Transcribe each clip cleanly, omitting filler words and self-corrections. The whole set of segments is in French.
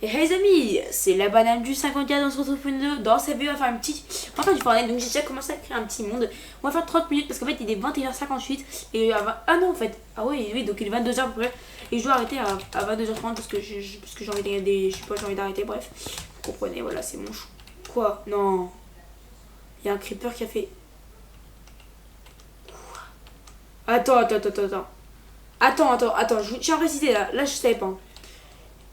Et hey les amis, c'est la banane du 54, on se retrouve pour une vidéo. Dans cette vidéo on va faire un petit... En fait du Fortnite, donc j'ai déjà commencé à créer un petit monde. On va faire 30 minutes parce qu'en fait il est 21h58 et ah non en fait, ah oui, donc il est 22h à peu près. Et je dois arrêter à 22h30 parce que j'ai envie de regarder, je sais pas, j'ai envie d'arrêter, bref. Vous comprenez, voilà, c'est mon chou. Quoi? Non. Il y a un creeper qui a fait... Attends, je tiens à préciser là je savais pas.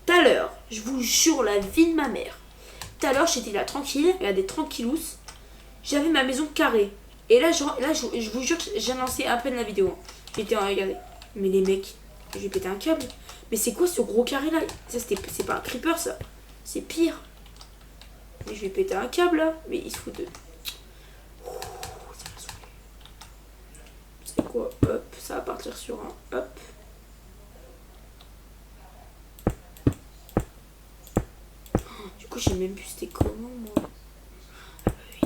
Tout à l'heure, je vous jure la vie de ma mère. Tout à l'heure, j'étais là tranquille, regardez, tranquillous. J'avais ma maison carrée. Et là, je vous jure que j'ai lancé à peine la vidéo. J'étais en regarder. Mais les mecs, je vais péter un câble. Mais c'est quoi ce gros carré là? Ça, c'est pas un creeper ça. C'est pire. Mais je vais péter un câble là. Mais il se fout de. Ouh, ça va saouler. C'est quoi? Hop, ça va partir sur un. Hop. Du coup, j'ai même plus c'était comment moi.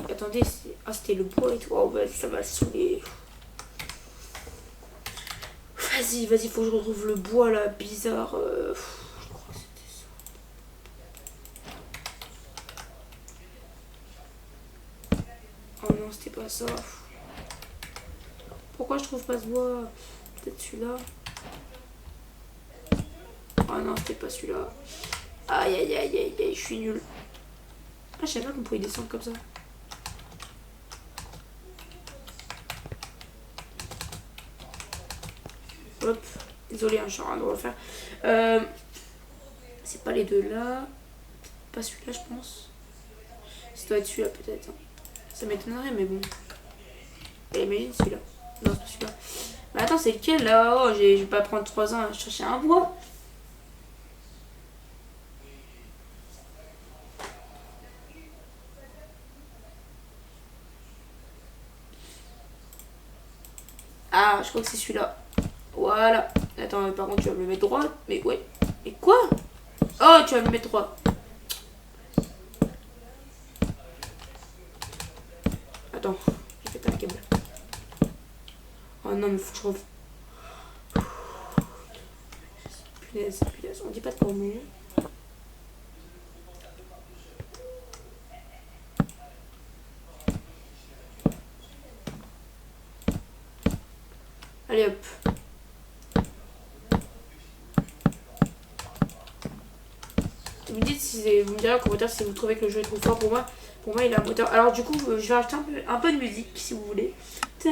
Attendez, c'était le bois et tout. Oh, bah, ça va saouler. Vas-y, faut que je retrouve le bois là, bizarre. Je crois que c'était ça. Oh non, c'était pas ça. Pourquoi je trouve pas ce bois? Peut-être celui-là. Oh non, c'était pas celui-là. Aïe, je suis nulle. Ah, je savais pas qu'on pouvait descendre comme ça. Hop, désolé, hein, je suis en train de refaire. C'est pas les deux là. Pas celui-là, je pense. Ça doit être celui-là, peut-être. Hein. Ça m'étonnerait, mais bon. Et imagine celui-là. Non, c'est pas celui-là. Mais attends, c'est lequel là? Oh, je vais pas prendre 3 ans à chercher un bois. Ah, je crois que c'est celui-là. Voilà. Attends, par contre, tu vas me le mettre droit. Mais ouais. Mais quoi? Oh, tu vas me mettre droit. Attends, j'ai fait un câble. Oh non, mais faut que je revienne. Punaise. On dit pas de comment. Allez hop. Vous me direz en commentaire si vous trouvez que le jeu est trop fort pour moi. Pour moi, il a un moteur. Alors, du coup, je vais rajouter un peu de musique si vous voulez. La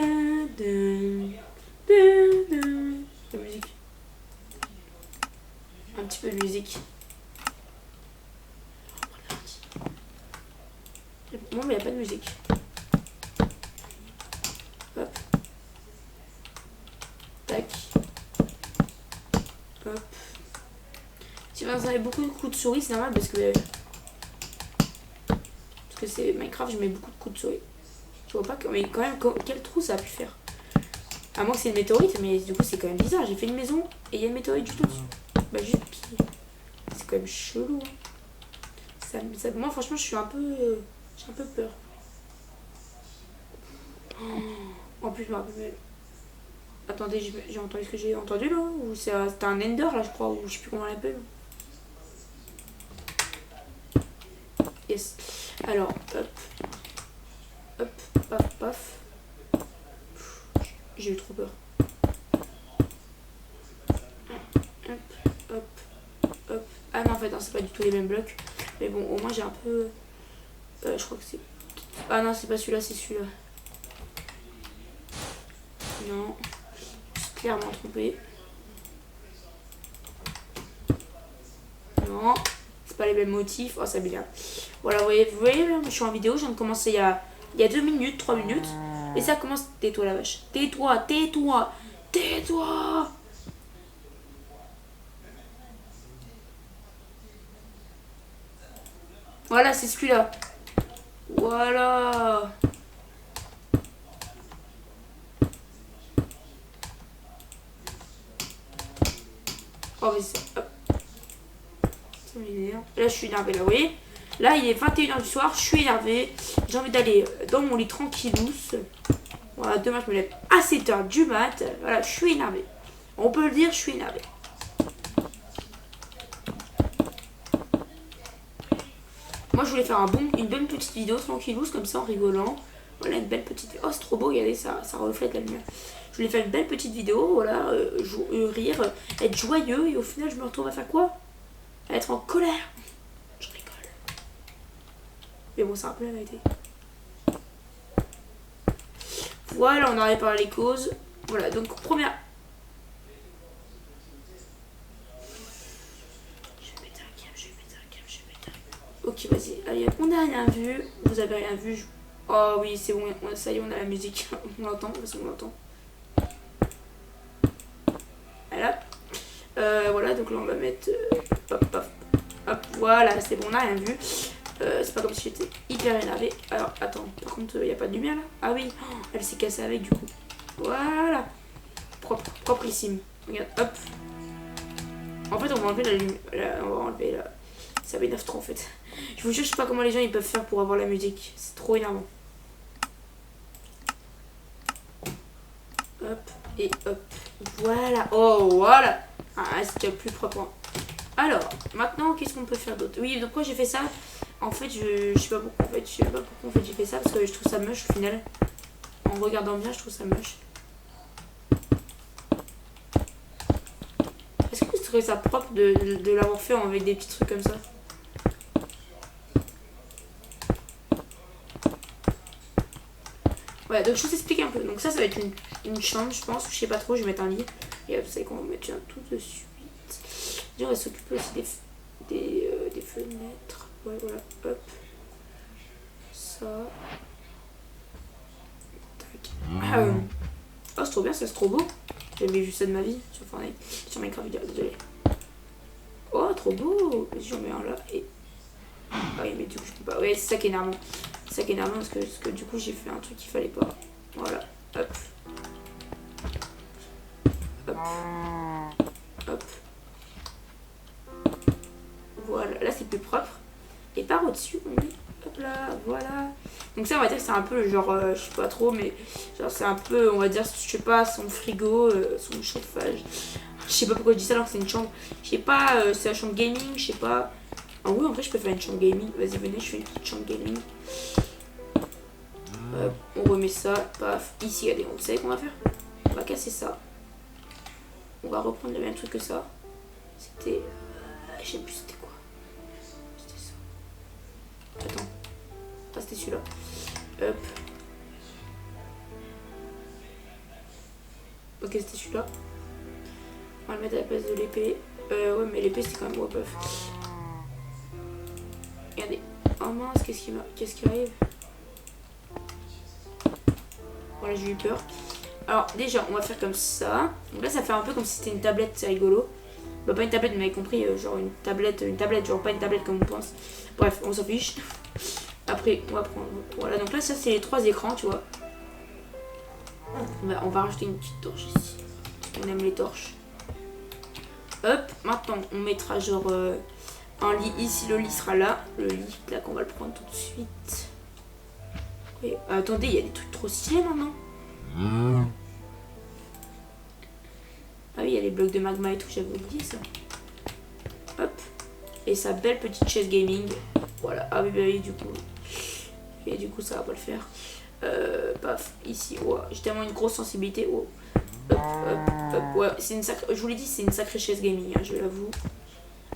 musique. Un petit peu de musique. Non, mais il n'y a pas de musique. Hop. Tac. Hop. Si vous avez beaucoup de coups de souris, c'est normal parce que c'est Minecraft, je mets beaucoup de coups de souris. Je vois pas que, mais quand même, quel trou ça a pu faire. À moins que c'est une météorite, mais du coup c'est quand même bizarre. J'ai fait une maison et il y a une météorite du tout dessus. Bah juste pile. C'est quand même chelou. Hein. Moi franchement je suis un peu, j'ai un peu peur. Oh, en plus je me rappelle. Attendez, j'ai entendu ce que j'ai entendu là? Ou c'était un Ender là je crois, ou je sais plus comment on l'appelle. Yes. Alors, hop. Hop, paf, paf. J'ai eu trop peur. Hop. Ah non, en fait, non, c'est pas du tout les mêmes blocs. Mais bon, au moins j'ai un peu... je crois que c'est... Ah non, c'est pas celui-là, c'est celui-là. Non. Je suis clairement trompée. Non. C'est pas les mêmes motifs. Oh, ça bien. Voilà, vous voyez, je suis en vidéo. Je viens de commencer il y a 2 minutes, 3 minutes. Et ça commence... Tais-toi, la vache. Tais-toi. Voilà, c'est celui-là. Voilà. Oh, mais c'est... Hop. Là, je suis énervée, là, vous voyez. Là, il est 21h du soir, je suis énervée. J'ai envie d'aller dans mon lit tranquillou. Voilà, demain, je me lève à 7h du mat. Voilà, je suis énervée. On peut le dire, je suis énervée. Moi je voulais faire une bonne petite vidéo tranquillou comme ça en rigolant. Voilà une belle petite vidéo. Oh c'est trop beau, regardez ça reflète la lumière. Je voulais faire une belle petite vidéo, voilà, rire, être joyeux et au final je me retrouve à faire quoi? À être en colère. Je rigole. Mais bon c'est un peu la vérité. Voilà, on arrive par les causes. Voilà, donc première... Ok, vas-y. Allez, on n'a rien vu. Vous avez rien vu. Oh oui, c'est bon. Ça y est, on a la musique. On l'entend, parce qu'on l'entend. Voilà. Voilà, donc là, on va mettre... hop, hop, hop. Voilà, c'est bon, on n'a rien vu. C'est pas comme si j'étais hyper énervée. Alors, attends. Par contre, il n'y a pas de lumière, là. Ah oui. Oh, elle s'est cassée avec, du coup. Voilà. Propre, proprissime. Regarde, hop. En fait, on va enlever la lumière. On va enlever la... Ça m'énerve trop en fait. Je vous jure, je sais pas comment les gens ils peuvent faire pour avoir la musique. C'est trop énervant. Hop et hop. Voilà. Oh voilà. Ah, c'est plus propre. Hein. Alors, maintenant, qu'est-ce qu'on peut faire d'autre? Oui, donc pourquoi j'ai fait ça? En fait, je sais pas pourquoi. En fait, je sais pas pourquoi en fait, j'ai fait ça parce que je trouve ça moche au final. En regardant bien, je trouve ça moche. Est-ce que vous trouvez ça propre de l'avoir fait avec des petits trucs comme ça? Voilà, donc je vous explique un peu. Donc ça va être une chambre, je pense. Je sais pas trop, je vais mettre un lit. Et vous savez qu'on va mettre tout de suite. Et on va s'occuper aussi des fenêtres. Ouais, voilà, hop. Ça. Tac. Ah, oh, c'est trop bien, ça c'est trop beau. J'ai jamais vu ça de ma vie sur Fortnite. Sur Minecraft vidéo, désolé. Oh, trop beau. Vas-y, j'en mets un là. Et... ah oui, mais du coup, je peux pas. Ouais, c'est ça qui est énervant. C'est ça qui est énervant parce que du coup, j'ai fait un truc qu'il fallait pas. Voilà. Hop. Hop. Hop. Voilà. Là, c'est plus propre. Et par au-dessus, on met... hop là. Voilà. Donc ça, on va dire que c'est un peu le genre... je sais pas trop, mais... genre, c'est un peu, on va dire, je sais pas, son frigo, son chauffage. Je sais pas pourquoi je dis ça alors que c'est une chambre. Je sais pas, c'est la chambre gaming, je sais pas... ah oui, en fait, je peux faire une chambre gaming. Vas-y, venez, je fais une petite chambre gaming. Hop, on remet ça, paf. Ici, regardez, vous savez qu'on va faire? On va casser ça. On va reprendre le même truc que ça. C'était... je sais plus c'était quoi. C'était ça. Attends. Ah, c'était celui-là. Hop. Ok, c'était celui-là. On va le mettre à la place de l'épée. Ouais, mais l'épée, c'est quand même... ouais, paf. Regardez. Oh mince, qu'est-ce qui arrive? Voilà, j'ai eu peur. Alors, déjà, on va faire comme ça. Donc là, ça fait un peu comme si c'était une tablette, c'est rigolo. Bah, pas une tablette, vous m'avez compris, genre une tablette, genre pas une tablette comme on pense. Bref, on s'en fiche. Après, on va prendre... voilà, donc là, ça, c'est les 3 écrans, tu vois. On va rajouter une petite torche ici. On aime les torches. Hop, maintenant, on mettra genre un lit ici. Le lit sera là. Le lit, là, qu'on va le prendre tout de suite. Et, attendez, il y a des trucs trop stylés maintenant. Ah oui, il y a les blocs de magma et tout, j'avais oublié ça. Hop. Et sa belle petite chaise gaming. Voilà. Ah oui, bah oui, du coup. Et du coup, ça va pas le faire. Paf, ici. Oh, j'ai tellement une grosse sensibilité. Oh. Hop, hop, hop. Ouais, c'est une sacrée... je vous l'ai dit, c'est une sacrée chaise gaming, hein, je l'avoue.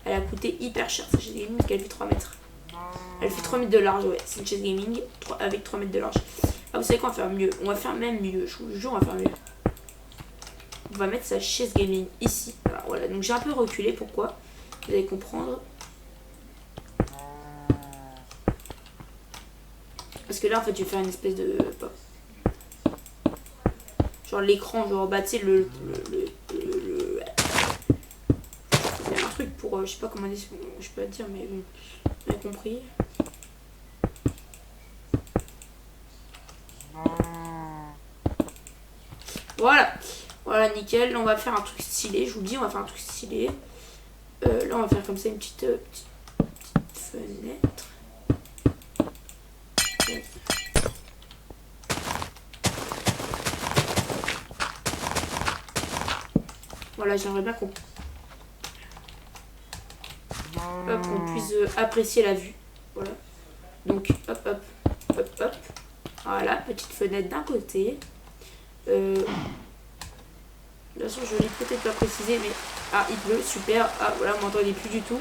Elle a coûté hyper cher, cette chaise gaming, parce qu'elle fait 3 mètres. Elle fait 3 mètres de large, ouais. C'est une chaise gaming avec 3 mètres de large. Ah, vous savez quoi, on va faire mieux. On va faire même mieux. Je vous jure, on va faire mieux. On va mettre sa chaise gaming ici. Voilà, donc j'ai un peu reculé. Pourquoi? Vous allez comprendre. Parce que là, en fait, je vais faire une espèce de... genre l'écran, genre, bah, tu sais, il y a un truc pour... je sais pas comment dire, je peux pas dire, mais bon, vous avez compris. Voilà. Voilà, nickel. On va faire un truc stylé. Je vous le dis, on va faire un truc stylé. Là, on va faire comme ça une petite fenêtre. Voilà, j'aimerais bien qu'on puisse apprécier la vue. Voilà. Donc, hop, hop, hop, hop. Voilà, petite fenêtre d'un côté. De toute façon, je l'ai peut-être pas précisé, mais... Ah, il pleut, super. Ah, voilà, vous m'entendez plus du tout.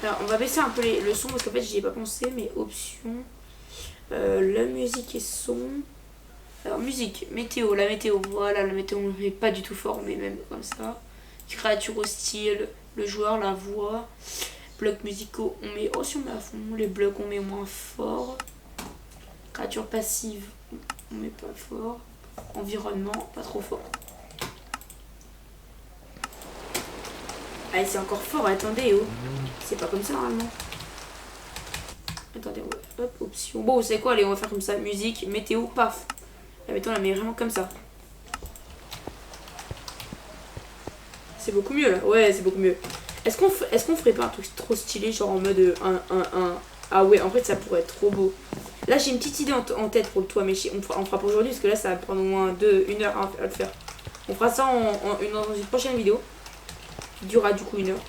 Alors, on va baisser un peu le son, parce qu'en fait, j'y ai pas pensé, mais options... la musique et son... Alors, musique, météo, la météo, voilà, la météo, on n'est pas du tout fort, mais même comme ça. Créature hostile, le joueur, la voix. Blocs musicaux, on met, oh si on met à fond. Les blocs, on met moins fort. Créature passive, on met pas fort. Environnement, pas trop fort. Allez, c'est encore fort, attendez, oh. C'est pas comme ça normalement. Attendez, ouais. Hop, option. Bon, vous savez quoi, allez, on va faire comme ça. Musique, météo, paf. La météo, on la met vraiment comme ça. C'est beaucoup mieux là. Ouais, c'est beaucoup mieux. Est-ce qu'on ferait pas un truc trop stylé, genre en mode un... Ah ouais, en fait, ça pourrait être trop beau. Là, j'ai une petite idée en tête pour le toit, mais on fera pas aujourd'hui, parce que là, ça va prendre au moins 1 heure à le faire. On fera ça dans une prochaine vidéo, qui durera du coup 1 heure.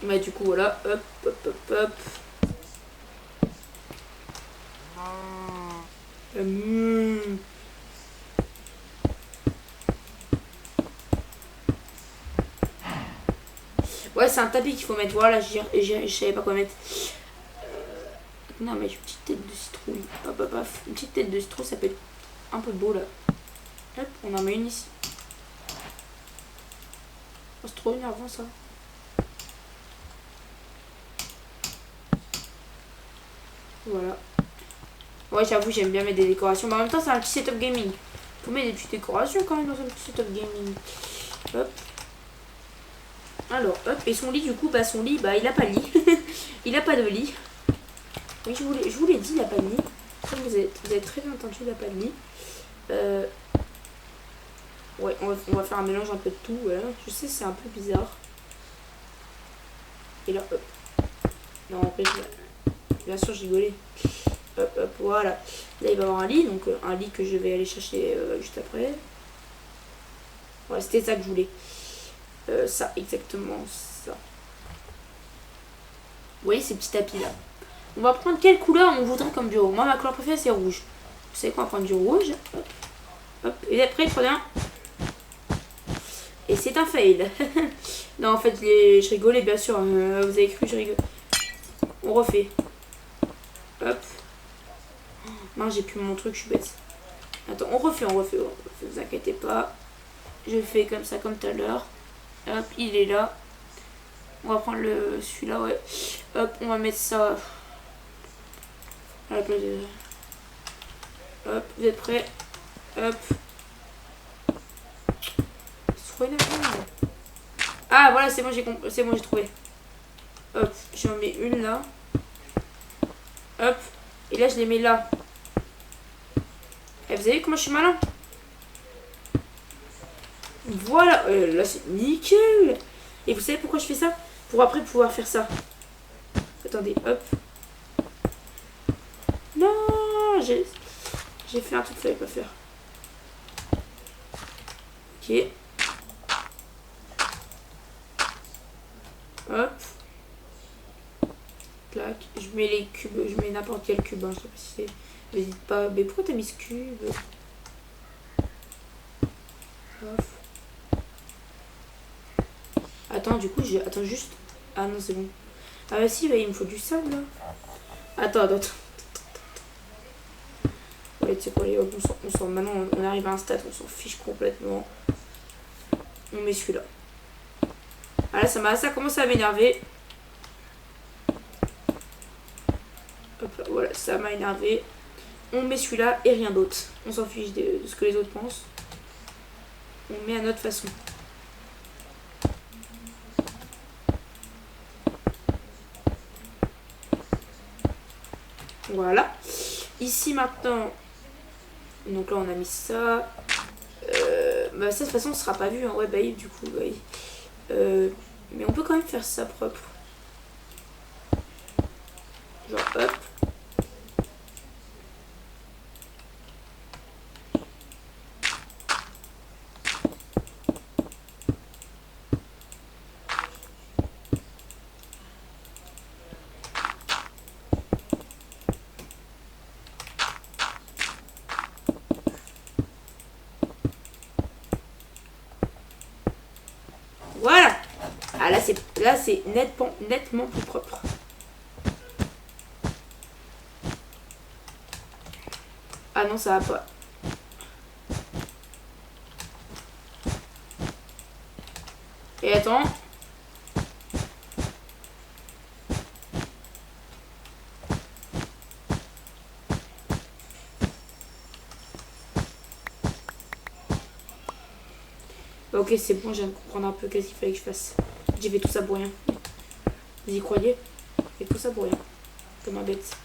Mais du coup, voilà. Hop, hop, hop, hop. Ouais, c'est un tapis qu'il faut mettre. Voilà, je savais pas quoi mettre. Non, mais une petite tête de citrouille. Hop, hop, hop. Une petite tête de citrouille, ça peut être un peu beau là. Hop, on en met une ici. Oh, c'est trop énervant ça. Voilà. Ouais, j'avoue, j'aime bien mettre des décorations. Mais en même temps, c'est un petit setup gaming. Faut mettre des petites décorations quand même dans un petit setup gaming. Hop. Alors, hop. Et son lit, du coup, bah, son lit, bah, il a pas de lit. Il a pas de lit. Oui, je vous l'ai dit, il a pas de lit. Vous avez très bien entendu, il a pas de lit. Ouais, on va faire un mélange un peu de tout. Voilà. Je sais, c'est un peu bizarre. Et là, hop. Non, en fait, bien sûr, je rigolais. Hop, hop, voilà. Là, il va y avoir un lit, donc un lit que je vais aller chercher juste après. Ouais, c'était ça que je voulais. Ça, exactement ça. Vous voyez ces petits tapis là. On va prendre quelle couleur on voudrait comme bureau. Moi, ma couleur préférée, c'est rouge. Vous savez qu'on va prendre du rouge. Hop, hop. Et après, très bien. Et c'est un fail. Non, en fait, je rigolais, bien sûr. Vous avez cru, je rigole. On refait. Hop. Non, j'ai plus mon truc, je suis bête. Attends, on refait. Vous inquiétez pas. Je fais comme ça, comme tout à l'heure. Hop, il est là. On va prendre celui-là, ouais. Hop, on va mettre ça à la place de... Hop, vous êtes prêts? Hop. C'est trop énervant. Ah, voilà, c'est bon, j'ai trouvé. Hop, j'en mets une là. Hop. Et là, je les mets là. Et vous avez vu comment je suis malin? Voilà, là c'est nickel. Et vous savez pourquoi je fais ça? Pour après pouvoir faire ça. Attendez, hop. Non, j'ai fait un truc qu'il fallait pas faire. Ok. Hop. Clac. Je mets les cubes, je mets n'importe quel cube. Hein, je sais pas si c'est... N'hésite pas. Mais pourquoi t'as mis ce cube? Hop. Attends, du coup, attends juste. Ah non, c'est bon. Ah bah si, bah, il me faut du sable là. Attends. Ouais, tu sais quoi, maintenant on arrive à un stade, on s'en fiche complètement. On met celui-là. Ah là, ça commence à m'énerver. Hop là, voilà, ça m'a énervé. On met celui-là et rien d'autre. On s'en fiche de ce que les autres pensent. On met à notre façon. Voilà. Ici maintenant. Donc là on a mis ça. Bah ça de toute façon ce sera pas vu. Hein. Ouais bah du coup. Bah, mais on peut quand même faire ça propre. Genre hop. Là, c'est nettement plus propre. Ah non, ça va pas. Et attends. Ok, c'est bon, je viens de comprendre un peu qu'est-ce qu'il fallait que je fasse. J'ai fait tout ça pour rien. Vous y croyez? J'ai fait tout ça pour rien. Comme un bête.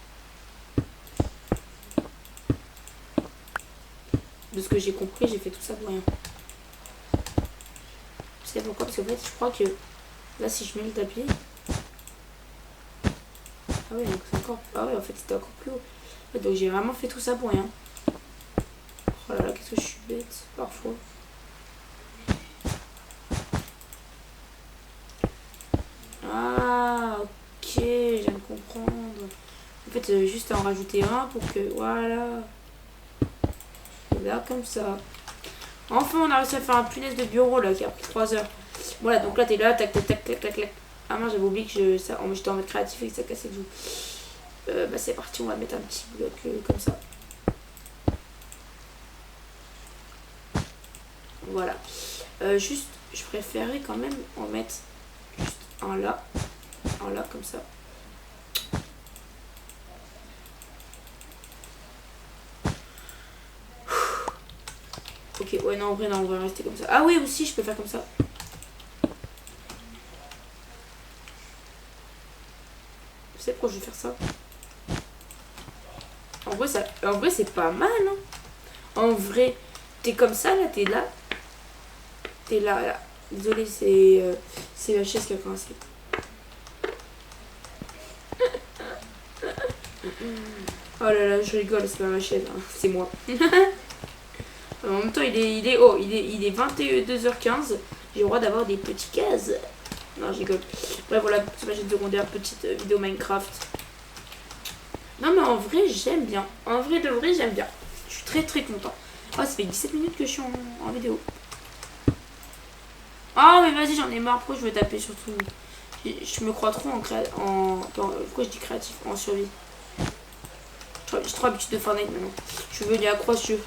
De ce que j'ai compris, j'ai fait tout ça pour rien. Je sais pourquoi? Parce qu'en fait, je crois que là, si je mets le tapis. Ah ouais, donc c'est encore. Ah ouais, en fait, c'était encore plus haut. Donc j'ai vraiment fait tout ça pour rien. Oh là là, qu'est-ce que je suis bête parfois. Ah, ok, je viens de comprendre. En fait, juste à en rajouter un pour que. Voilà. Et là, comme ça. Enfin, on a réussi à faire un punaise de bureau là qui a pris 3 heures. Voilà, donc là, t'es là, tac, tac, tac, tac, tac, tac. Ah, moi, j'avais oublié que j'étais en mode créatif et que ça cassait tout. Bah, c'est parti, on va mettre un petit bloc comme ça. Voilà. Juste, je préférais quand même en mettre juste un là, comme ça. Ok, ouais, non, en vrai, non, on va rester comme ça. Ah oui, aussi, je peux faire comme ça. Vous savez pourquoi je vais faire ça? En vrai, c'est pas mal, hein. En vrai, t'es comme ça, là, t'es là. T'es là, là. Désolé, c'est la chaise qui a coincé. Oh là là, je rigole, c'est pas ma chaise, hein. C'est moi. En même temps, il est 22h15. J'ai le droit d'avoir des petits cases. Non, je rigole. Bref, voilà, c'est ma chaîne secondaire, petite vidéo Minecraft. Non, mais en vrai, j'aime bien. En vrai, de vrai, j'aime bien. Je suis très très content. Oh, ça fait 17 minutes que je suis en vidéo. Ah, mais vas-y, j'en ai marre. Pourquoi je veux taper surtout? Je me crois trop pourquoi je dis créatif? En survie. J'ai trop l'habitude de Fortnite maintenant. Je suis venu accro ce jeu.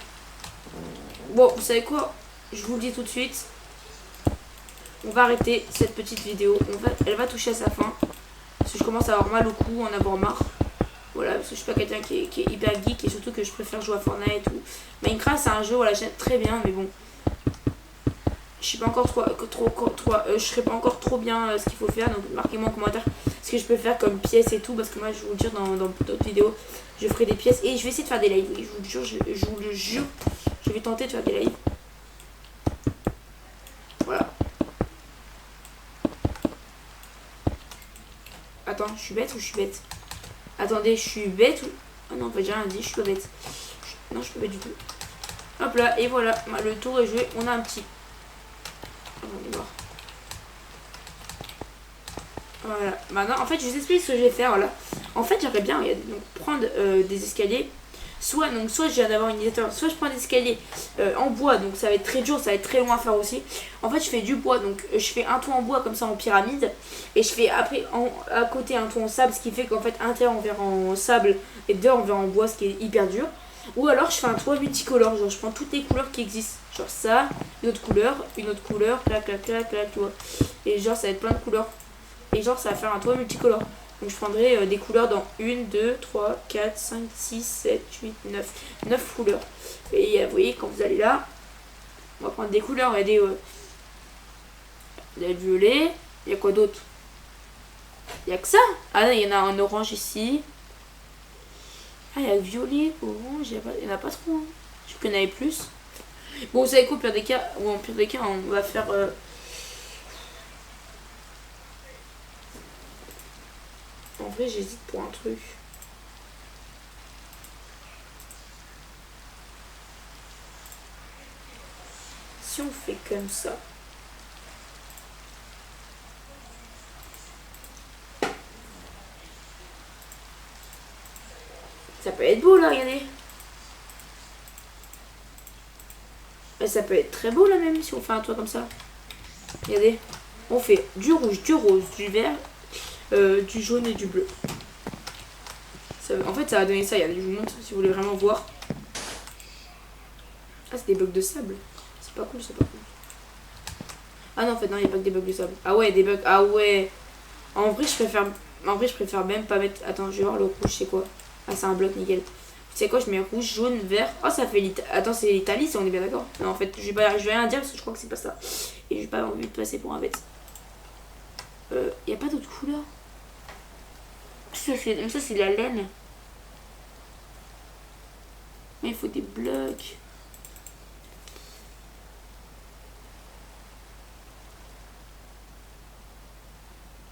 Bon, vous savez quoi? Je vous le dis tout de suite. On va arrêter cette petite vidéo. Elle va toucher à sa fin. Parce que je commence à avoir mal au cou, en avoir marre. Voilà, parce que je suis pas quelqu'un qui est hyper geek et surtout que je préfère jouer à Fortnite ou Minecraft, c'est un jeu, voilà, j'aime très bien, mais bon. Je sais pas encore je serais pas encore trop bien ce qu'il faut faire, donc marquez-moi en commentaire ce que je peux faire comme pièces et tout, parce que moi je vais vous le dire dans d'autres vidéos, je ferai des pièces et je vais essayer de faire des lives, oui, je vous le jure, je vais tenter de faire des lives. Voilà. Attends, je suis bête ou je suis bête? Attendez, je suis bête ou... Ah non, en fait j'ai rien dit, je suis pas bête. Non, je suis pas bête du tout. Hop là, et voilà, le tour est joué, on a un petit... On va voir. Voilà, maintenant en fait je vous explique ce que je vais faire là. En fait j'aimerais bien donc, prendre des escaliers. Soit je viens d'avoir une idée, soit je prends des escaliers en bois, donc ça va être très dur, ça va être très long à faire aussi. En fait je fais du bois, donc je fais un toit en bois comme ça en pyramide. Et je fais après à côté un toit en sable, ce qui fait qu'en fait un tiers on verra en sable et deux on verra en bois, ce qui est hyper dur. Ou alors je fais un toit multicolore, genre je prends toutes les couleurs qui existent. Genre ça, une autre couleur, clac, clac, clac, clac, tu vois. Et genre ça va être plein de couleurs. Et genre ça va faire un toit multicolore. Donc je prendrai des couleurs dans 1, 2, 3, 4, 5, 6, 7, 8, 9. 9 couleurs. Et vous voyez quand vous allez là, on va prendre des couleurs, regardez. Il y a le violet, il y a quoi d'autre? Il y a que ça. Ah là il y en a un orange ici. Ah il y a le violet, orange, il n'y en a pas trop. Hein. Je qu'il y en avait plus. Bon vous savez quoi, au pire des cas, on va faire... En vrai, j'hésite pour un truc. Si on fait comme ça. Ça peut être beau là, regardez. Et ça peut être très beau là même si on fait un toit comme ça. Regardez. On fait du rouge, du rose, du vert, du jaune et du bleu. En fait, ça va donner ça. Je vous montre si vous voulez vraiment voir. Ah, c'est des blocs de sable. C'est pas cool, c'est pas cool. Ah non, en fait, non, il n'y a pas que des blocs de sable. Ah ouais, des blocs. Ah ouais. En vrai, je préfère même pas mettre. Attends, je vais voir le rouge, c'est quoi? Ah, c'est un bloc, nickel. Tu sais quoi, je mets rouge, jaune, vert. Oh, ça fait l'Italie. Attends, c'est l'Italie, si on est bien d'accord. Non, en fait, je vais rien dire parce que je crois que c'est pas ça. Et j'ai pas envie de passer pour un bête. Y a pas d'autre couleur? Ça, c'est de la laine. Mais il faut des blocs.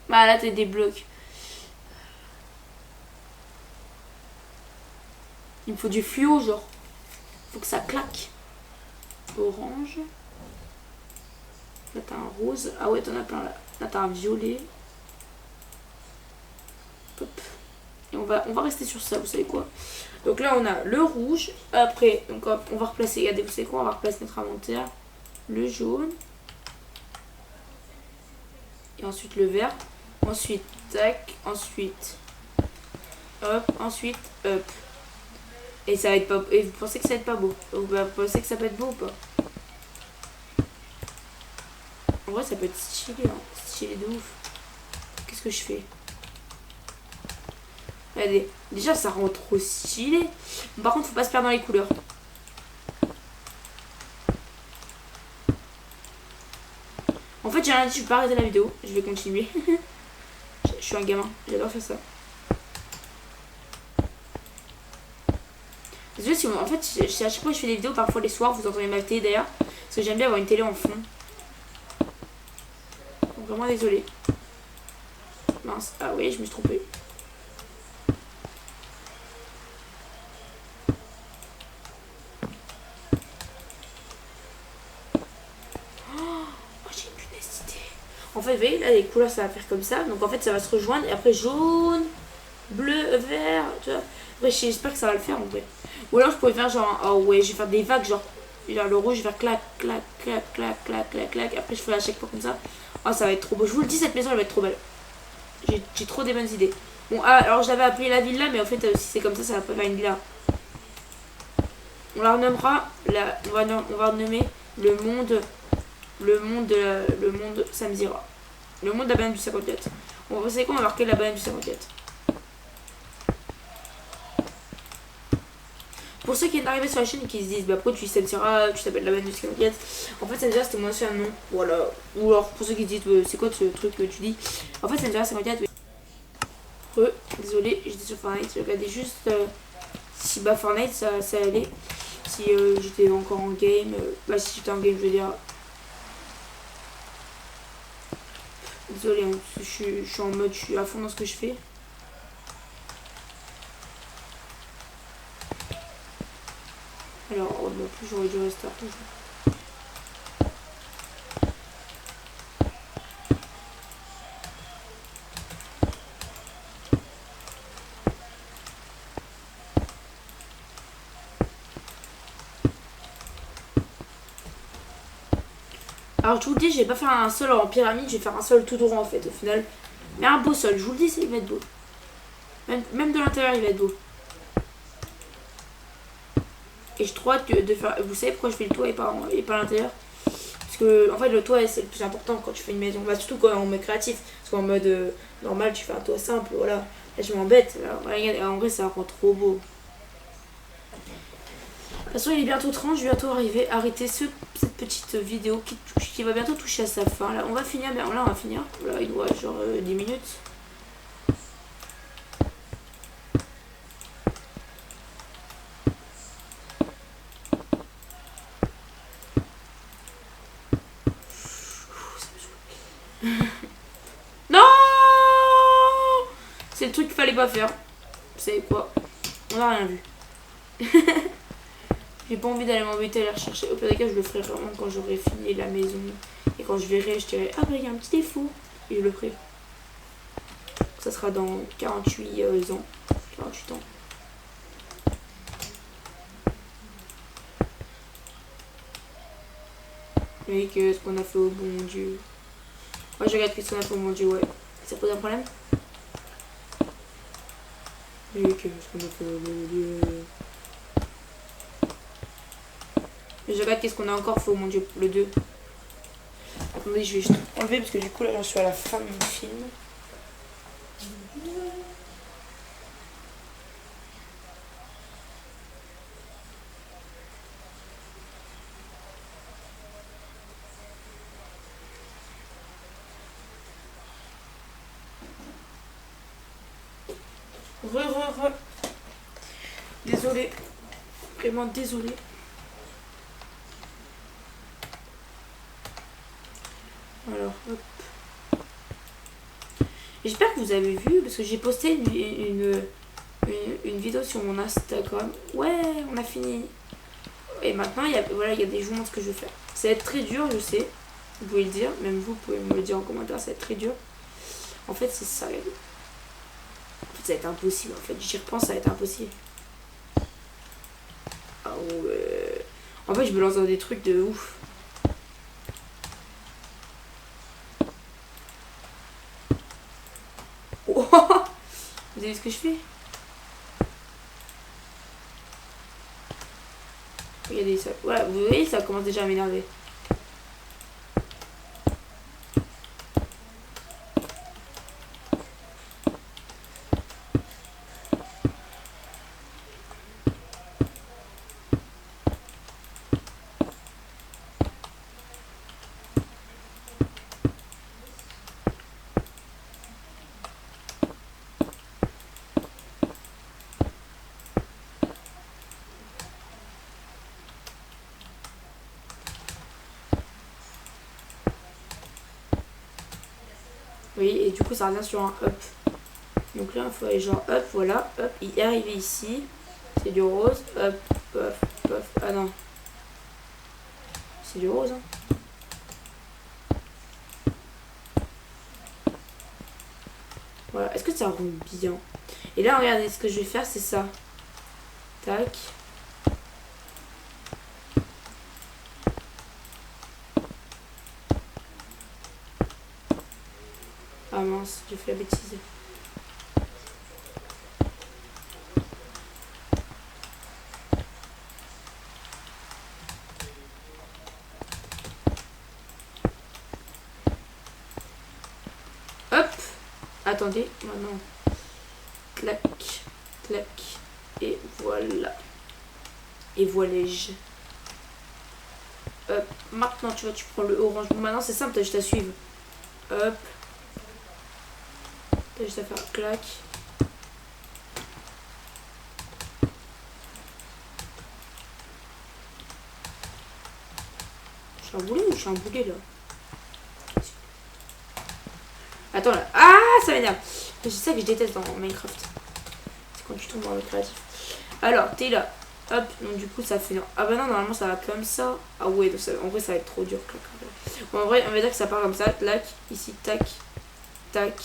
Bah là, t'as des blocs. Il me faut du fluo, genre. Faut que ça claque. Orange. Là, t'as un rose. Ah ouais, t'en as plein là. Là, t'as un violet. Hop. Et on va rester sur ça, vous savez quoi. Donc là, on a le rouge. Après, donc hop, on va replacer. Regardez, vous savez quoi, on va replacer notre inventaire. Le jaune. Et ensuite le vert. Ensuite, tac. Ensuite, hop. Ensuite, hop. Et ça va être pas. Et vous pensez que ça va être pas beau? Vous pensez que ça peut être beau ou pas? En vrai, ça peut être stylé, hein. Stylé de ouf. Qu'est-ce que je fais? Regardez, déjà ça rend trop stylé. Par contre, faut pas se perdre dans les couleurs. En fait, j'ai rien dit, je vais pas arrêter la vidéo. Je vais continuer. Je suis un gamin, j'adore faire ça. Désolé si en fait, à chaque fois que je fais des vidéos, parfois les soirs, vous entendez ma télé d'ailleurs. Parce que j'aime bien avoir une télé en fond. Donc, vraiment désolé. Mince, ah oui, je me suis trompée. En fait, vous voyez, là, les couleurs, ça va faire comme ça. Donc, en fait, ça va se rejoindre. Et après, jaune, bleu, vert, tu vois. Après, j'espère que ça va le faire, en vrai. Ou alors, je pourrais faire genre, oh ouais, je vais faire des vagues, genre le rouge, je vais faire clac, clac, clac, clac, clac, clac, clac. Après, je ferai à chaque fois comme ça. Oh, ça va être trop beau. Je vous le dis, cette maison, elle va être trop belle. J'ai trop des bonnes idées. Bon, ah, alors, je l'avais appelée la villa, mais en fait, si c'est comme ça va pas faire une villa. On la renommera, on va nommer le monde, ça me dira. Le monde de la banane du 54. Vous savez quoi, on va marquer la banane du 54. Pour ceux qui viennent d'arriver sur la chaîne et qui se disent, bah pourquoi tu Samsira, tu t'appelles la banane du 54. En fait, Samsira c'était mon ancien nom. Voilà. Ou alors, pour ceux qui se disent, c'est quoi ce truc que tu dis. En fait, Samsira 54. Désolé, j'étais sur Fortnite. Je regardais juste si bah Fortnite ça allait. Si j'étais encore en game. Bah si j'étais en game, je veux dire. Désolé, hein, je suis en mode, je suis à fond dans ce que je fais. Alors, oh, bah, plus j'aurais dû rester à toujours. Alors je vous le dis, je vais pas faire un sol en pyramide, je vais faire un sol tout droit en fait au final. Mais un beau sol, je vous le dis, il va être beau. Même de l'intérieur, il va être beau. Et je trouve de faire. Vous savez pourquoi je fais le toit et pas l'intérieur? Parce que en fait le toit c'est le plus important quand tu fais une maison. Bah, surtout quand on est créatif. Parce qu'en mode normal tu fais un toit simple, voilà. Là je m'embête. En vrai ça rend trop beau. De toute façon, il est bientôt 30, je vais bientôt arrêter cette petite vidéo qui va bientôt toucher à sa fin. Là, on va finir, mais là, on va finir. Là, il doit genre 10 minutes. Non, c'est le truc qu'il fallait pas faire. Vous savez quoi? On n'a rien vu. J'ai pas envie d'aller m'embêter à aller rechercher. Au pire des cas, je le ferai vraiment quand j'aurai fini la maison. Et quand je verrai, je dirai, ah bah il y a un petit défaut. Et je le ferai. Ça sera dans 48 ans. 48 ans. Mais qu'est-ce qu'on a fait au bon Dieu. Ouais, je regarde qu'est-ce qu'on a fait, mon dieu, ouais. Ça pose un problème? Oui, qu'est-ce qu'on a fait, mon dieu. Je regarde qu'est-ce qu'on a encore fait, mon dieu, le 2. Attendez, je vais juste enlever parce que du coup, là, j'en suis à la fin de mon film. Désolée. Vraiment désolée. Alors, hop. J'espère que vous avez vu, parce que j'ai posté une vidéo sur mon Instagram. Ouais, on a fini. Et maintenant, voilà, il y a des, je vous montre ce que je vais faire. Ça va être très dur, je sais. Vous pouvez le dire, même vous pouvez me le dire en commentaire, ça va être très dur. En fait, c'est ça, regardez. En fait, ça va être impossible. En fait, j'y repense, ça va être impossible. Ah ouais. En fait, je me lance dans des trucs de ouf. Oh. Vous avez vu ce que je fais? Regardez ça. Voilà, vous voyez, ça commence déjà à m'énerver. Oui, et du coup, ça revient sur un up. Donc là, il faut aller genre up, voilà, up, il est arrivé ici. C'est du rose, up, puff, puff. Ah non. C'est du rose, hein. Voilà, est-ce que ça rend bien? Et là, regardez, ce que je vais faire, c'est ça. Tac. Ah mince, j'ai fait la bêtise. Hop. Attendez, maintenant. Clac, clac. Et voilà. Et voilà-je. Hop. Maintenant, tu vois, tu prends le orange. Bon, maintenant, c'est simple, t'as juste à suivre. Hop. T'as juste à faire clac. Je suis un boulet ou je suis un boulet là? Attends là. Ah, ça m'énerve. C'est ça que je déteste dans Minecraft. C'est quand tu tombes dans le créatif. Alors, t'es là. Hop, donc du coup ça fait... Ah bah non, normalement ça va comme ça. Ah ouais, donc ça... en vrai ça va être trop dur. Bon, en vrai, on va dire que ça part comme ça. Tac, ici, tac, tac.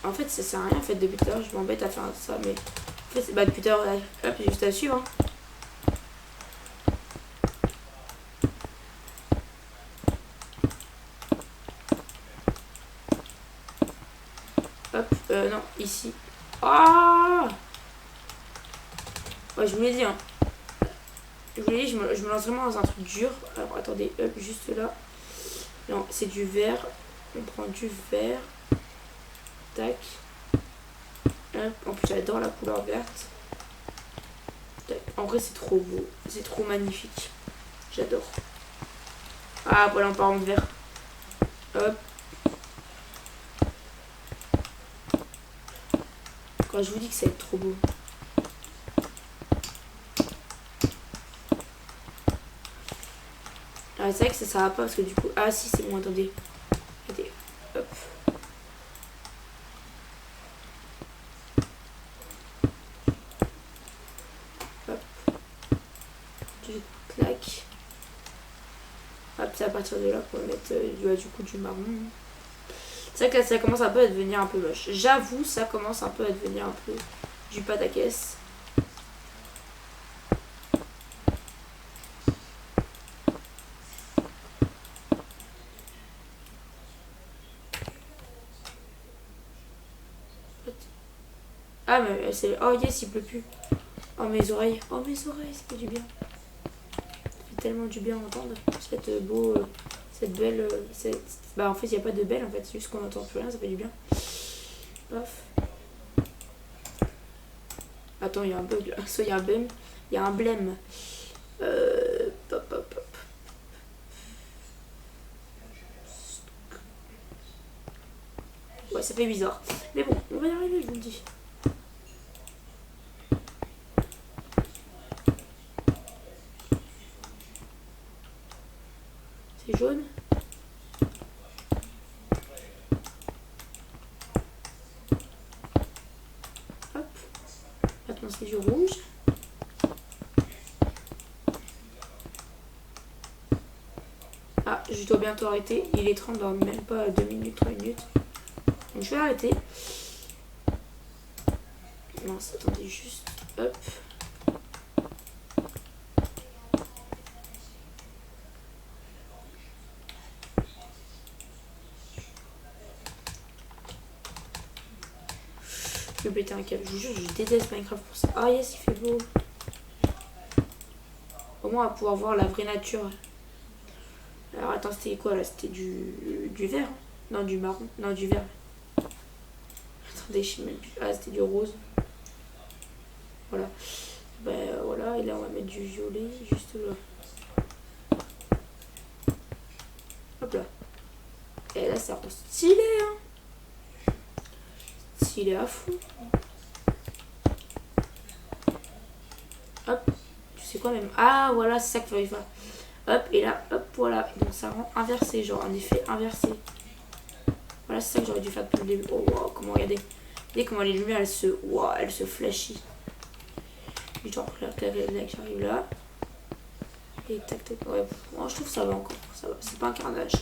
En fait, ça sert à rien en fait depuis tout à l'heure. Je m'embête à faire ça, mais... En fait, bah depuis tout à l'heure, hop, j'ai juste à suivre. Hein. Hop, non, ici. Ah, ouais, je vous l'ai dit, hein. Je vous l'ai dit, je me lance vraiment dans un truc dur. Alors, attendez, hop, juste là. Non, c'est du vert. On prend du vert. Tac. Hop, en plus, j'adore la couleur verte. Tac. En vrai, c'est trop beau. C'est trop magnifique. J'adore. Ah, voilà, on part en vert. Hop. Quand je vous dis que ça va être trop beau. Ah, c'est vrai que ça va pas parce que du coup... Ah si, c'est bon, attendez. Attendez, hop. Hop. Du clac. Hop, c'est à partir de là qu'on va mettre du coup du marron. C'est vrai que là, ça commence un peu à devenir un peu moche. J'avoue, ça commence un peu à devenir un peu du pataquès. Ah, mais c'est. Oh, yes, il pleut plus. Oh, mes oreilles. Oh, mes oreilles, ça fait du bien. Ça fait tellement du bien d'entendre cette beau. Cette belle. Bah, en fait, il n'y a pas de belle, en fait. C'est juste qu'on n'entend plus rien, ça fait du bien. Paf. Attends, il y a un bug là. Soit il y a un blême. Il y a un blême. Pop, pop, pop. Ouais, ça fait bizarre. Mais bon, on va y arriver, je vous le dis. C'est jaune. Hop. Maintenant, c'est du rouge. Ah, je dois bientôt arrêter. Il est 30 dans même pas 2 minutes, 3 minutes. Donc je vais arrêter. Non, attendez juste. Hop. Je vais péter un câble. Je vous jure, je déteste Minecraft pour ça. Ah yes, il fait beau. Au moins, on va pouvoir voir la vraie nature. Alors attends, c'était quoi là? C'était du vert, hein? Non, du marron. Non, du vert. Attendez, je sais même plus. Ah, c'était du rose. Voilà. Ben voilà, et là on va mettre du violet juste là. Hop là. Et là ça rend stylé, hein. Stylé à fond. Hop. Tu sais quoi même? Ah voilà, c'est ça qu'il fallait faire. Hop, et là, hop, voilà. Donc ça rend inversé, genre un effet inversé. Voilà, c'est ça que j'aurais dû faire depuis le début. Oh wow, comment regardez. Regardez comment les lumières elles se flashient. Genre là, j'arrive là. Et tac tac. Ouais, moi je trouve que ça va encore. Ça va. C'est pas un carnage.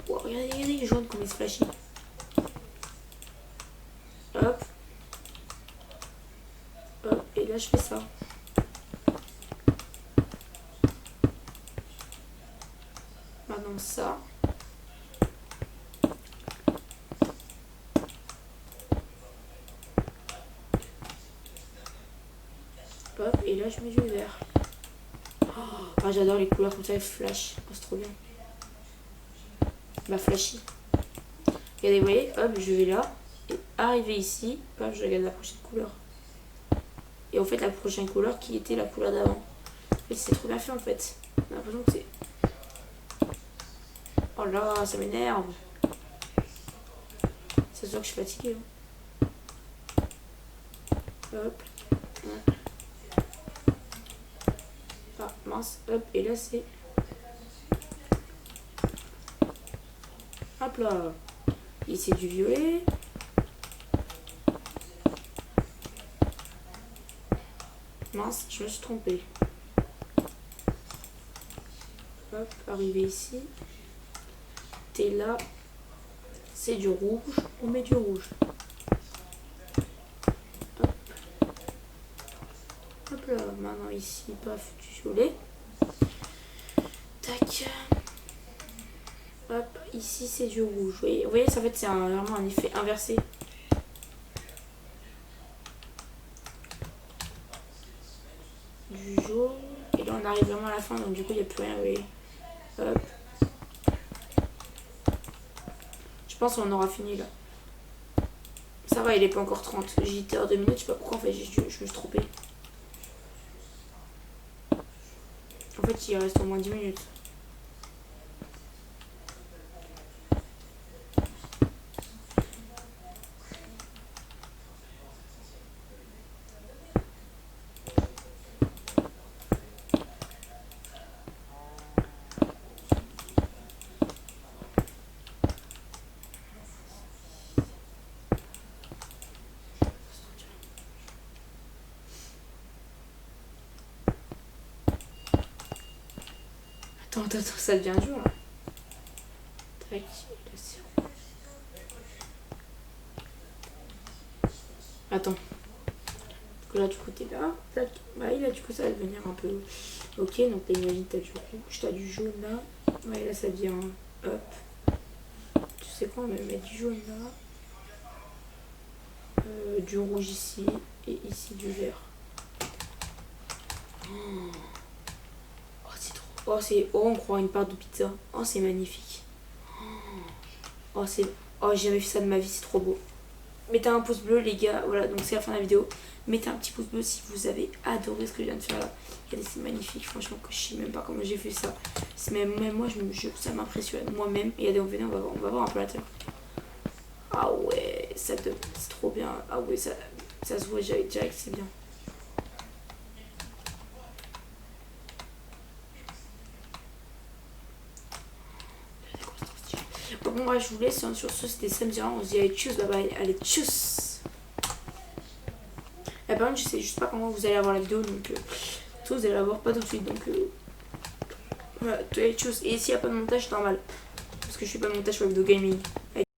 Wow, regardez les jaunes comme ils se flashient. Hop. Hop. Et là je fais ça. Maintenant ça. Hop. Et là je mets du vert. Oh, j'adore les couleurs comme ça, elles flash. Oh, c'est trop bien. Bah flashy. Regardez, vous voyez, hop, je vais là. Et arriver ici, hop, je regarde la prochaine couleur. Et en fait, la prochaine couleur qui était la couleur d'avant. En fait, c'est trop bien fait en fait. J'ai l'impression que c'est. Oh là, ça m'énerve. Ça se voit que je suis fatiguée. Hein. Hop. Ouais. Ah, mince. Hop. Et là, c'est. Hop là. Et c'est du violet. Mince, je me suis trompée. Hop, arrivé ici. T'es là. C'est du rouge. On met du rouge. Hop. Hop là. Maintenant ici, paf, du violet. Tac. Hop, ici c'est du rouge. Vous voyez, ça, en fait, c'est vraiment un effet inversé. Du jaune. Et là, on arrive vraiment à la fin, donc du coup, il n'y a plus rien. Vous voyez. Hop. Je pense qu'on aura fini là. Ça va, il est pas encore 30. J'étais à 2 minutes, je sais pas pourquoi, en fait, je me suis trompée. En fait, il reste au moins 10 minutes. Attends, ça devient dur là. Tac, attends. Là, du coup, t'es là. Tac. Bah, là, du coup, ça va devenir un peu. Ok, donc là, imagine, t'as du rouge, t'as du jaune là. Ouais, là, ça devient. Hop. Tu sais quoi, on va mettre du jaune là. Du rouge ici et ici du vert. Oh, c'est trop. Oh, c'est. Oh, on croit une part de pizza. Oh, c'est magnifique. Oh, c'est. Oh, j'ai jamais fait ça de ma vie, c'est trop beau. Mettez un pouce bleu, les gars. Voilà, donc c'est la fin de la vidéo. Mettez un petit pouce bleu si vous avez adoré ce que je viens de faire là. Regardez, c'est magnifique. Franchement, que je sais même pas comment j'ai fait ça. Même moi, ça m'impressionne. Moi-même. Et regardez, on va voir un peu la terre. Ah ouais, c'est trop bien. Ah ouais, ça se voit direct, c'est bien. Bon, moi je vous laisse. Sur ce, c'était samedi. On se dit allez, tchuss, bye bye. Allez, tchuss. Par contre, je sais pas comment vous allez avoir la vidéo. Donc, tout, vous allez la voir pas tout de suite. Donc, voilà, allez, tchuss. Et s'il n'y a pas de montage, c'est normal. Parce que je fais pas de montage sur la vidéo gaming.